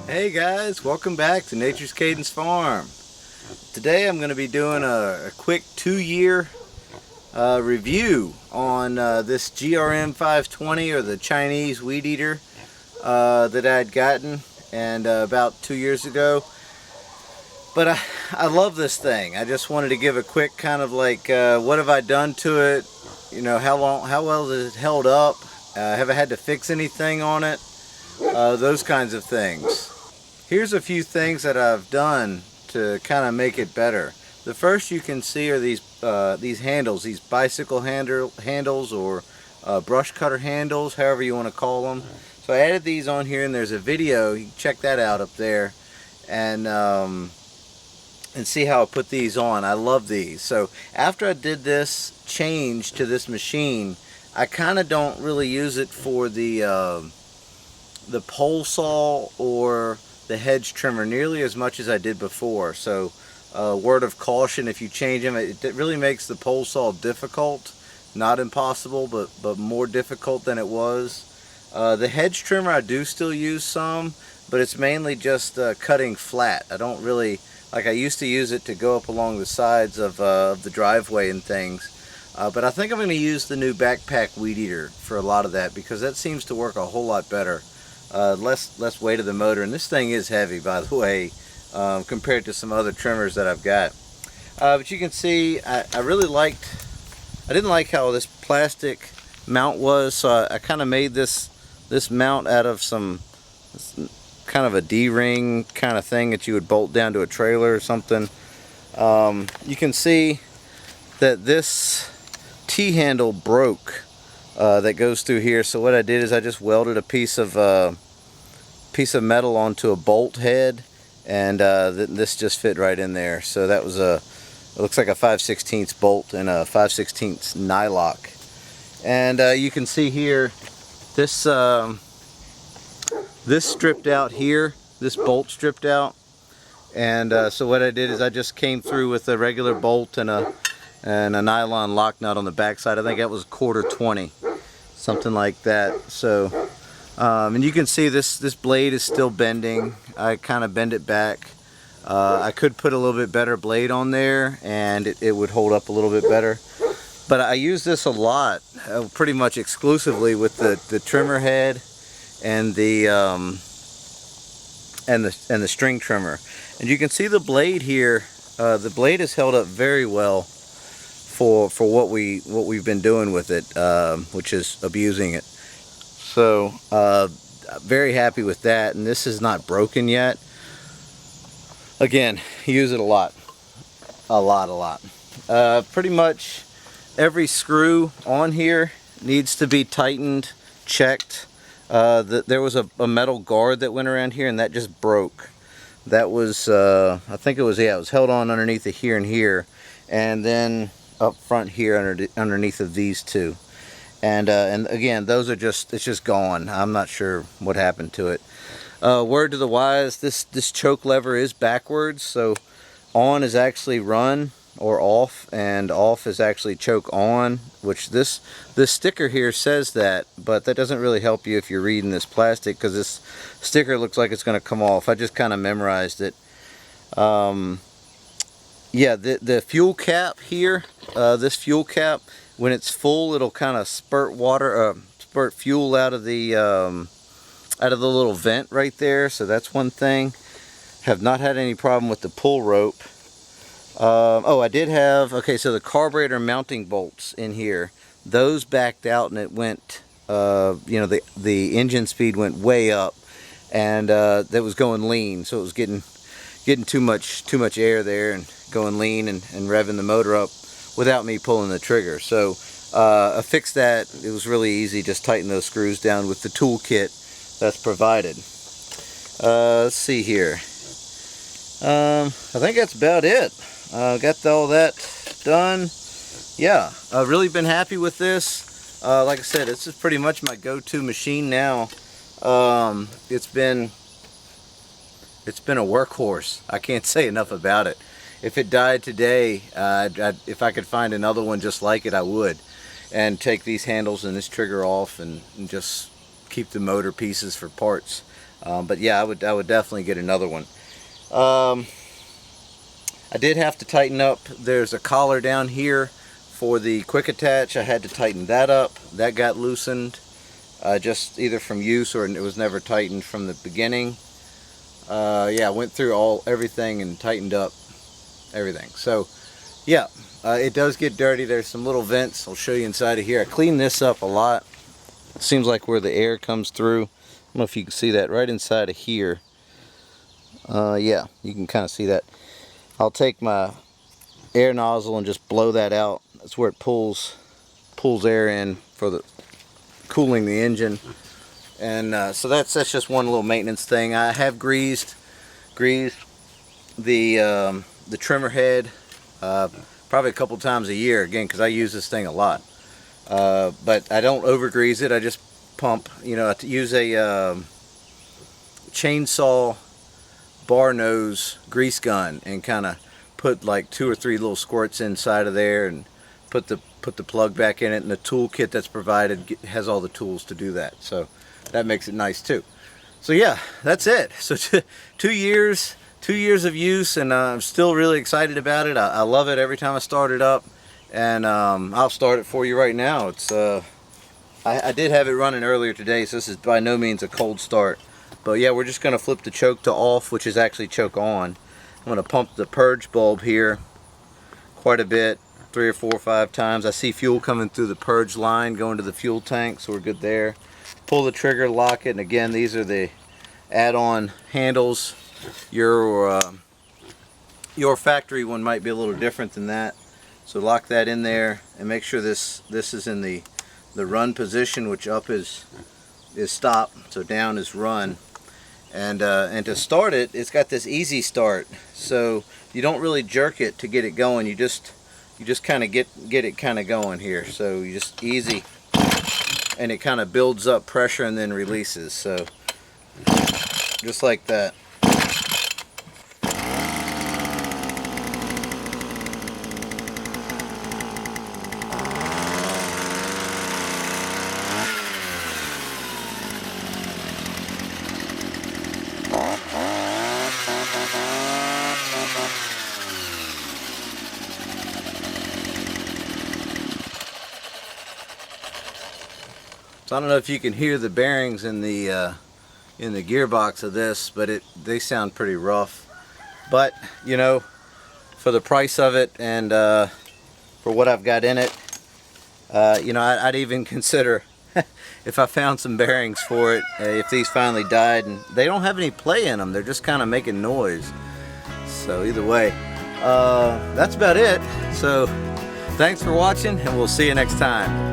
Hey guys, welcome back to Nature's Cadence Farm. Today I'm going to be doing a quick 2-year review on this GRM520, or the Chinese weed eater that I had gotten about 2 years ago. But I love this thing. I just wanted to give a quick kind of like what have I done to it, you know, how well has it held up, have I had to fix anything on it, those kinds of things. Here's a few things that I've done to kind of make it better. The first you can see are these handles, these bicycle handles, or brush cutter handles, however you want to call them. So I added these on here, and there's a video. You can check that out up there, and see how I put these on. I love these. So after I did this change to this machine, I kind of don't really use it for the pole saw or the hedge trimmer nearly as much as I did before. So word of caution, if you change them, it really makes the pole saw difficult. Not impossible, but more difficult than it was. The hedge trimmer I do still use some, but it's mainly just cutting flat. I don't really, like I used to use it to go up along the sides of the driveway and things. But I think I'm going to use the new backpack weed eater for a lot of that, because that seems to work a whole lot better. Less weight of the motor, and this thing is heavy, by the way, compared to some other trimmers that I've got. But you can see I didn't like how this plastic mount was, so I kind of made this mount out of some kind of a D-ring kind of thing that you would bolt down to a trailer or something. You can see that this T-handle broke that goes through here. So what I did is I just welded a piece of metal onto a bolt head, and this just fit right in there. So that was it looks like a 5/16 bolt and a 5/16 nylock. And you can see here this stripped out here, this bolt stripped out. And so what I did is I just came through with a regular bolt and a nylon lock nut on the back side. I think that was 1/4 20, something like that. So and you can see this blade is still bending. I kind of bend it back. I could put a little bit better blade on there, and it would hold up a little bit better. But I use this a lot, pretty much exclusively with the trimmer head and the string trimmer. And you can see the blade here. The blade is held up very well for what we've been doing with it, which is abusing it. So very happy with that, and this is not broken yet. Again, use it a lot. Pretty much every screw on here needs to be tightened, checked. There was a metal guard that went around here, and that just broke. That was I think it was held on underneath of here and here, and then up front here underneath of these two. And again, those are it's just gone. I'm not sure what happened to it. Word to the wise, this choke lever is backwards, so on is actually run or off, and off is actually choke on, which this sticker here says that, but that doesn't really help you if you're reading this plastic, because this sticker looks like it's going to come off. I just kind of memorized it. Yeah, the fuel cap here, this fuel cap, when it's full, it'll kind of spurt fuel out of the little vent right there. So that's one thing. Have not had any problem with the pull rope. Oh, I did have, okay, so the carburetor mounting bolts in here, those backed out, and it went, you know, the engine speed went way up, and that was going lean, so it was getting too much air there and going lean and revving the motor up without me pulling the trigger. So I fixed that. It was really easy. Just tighten those screws down with the tool kit that's provided. Let's see here. I think that's about it. Got all that done. Yeah, I've really been happy with this. Like I said, this is pretty much my go-to machine now. It's been a workhorse. I can't say enough about it. If it died today, if I could find another one just like it, I would. And take these handles and this trigger off, and just keep the motor pieces for parts. But yeah, I would definitely get another one. I did have to tighten up. There's a collar down here for the quick attach. I had to tighten that up. That got loosened, just either from use or it was never tightened from the beginning. Yeah, I went through everything and tightened up everything. So yeah, it does get dirty. There's some little vents. I'll show you inside of here. I cleaned this up a lot. It seems like where the air comes through. I don't know if you can see that right inside of here. Yeah, you can kind of see that. I'll take my air nozzle and just blow that out. That's where it pulls air in for the cooling the engine. And so that's just one little maintenance thing. I have greased the trimmer head probably a couple times a year, again, because I use this thing a lot. But I don't over grease it. I just pump. You know, I use a chainsaw bar nose grease gun and kind of put like 2 or 3 little squirts inside of there and put the plug back in it, and the tool kit that's provided has all the tools to do that, so that makes it nice too. So yeah, that's it. So 2 years of use, and I'm still really excited about it. I love it every time I start it up, and I'll start it for you right now. It's I did have it running earlier today, so this is by no means a cold start. But yeah, we're just going to flip the choke to off, which is actually choke on. I'm going to pump the purge bulb here quite a bit, 3 or 4 or 5 times. I see fuel coming through the purge line going to the fuel tank, so we're good there. Pull the trigger, lock it, and again, these are the add-on handles. Your factory one might be a little different than that. So lock that in there and make sure this is in the run position, which up is stop, so down is run. And to start it, it's got this easy start, so you don't really jerk it to get it going. You just kind of get it kind of going here. So you just easy, and it kind of builds up pressure and then releases. So just like that. So I don't know if you can hear the bearings in the gearbox of this, but they sound pretty rough. But you know, for the price of it and for what I've got in it, you know, I'd even consider if I found some bearings for it, if these finally died, and they don't have any play in them. They're just kind of making noise. So either way, that's about it. So thanks for watching, and we'll see you next time.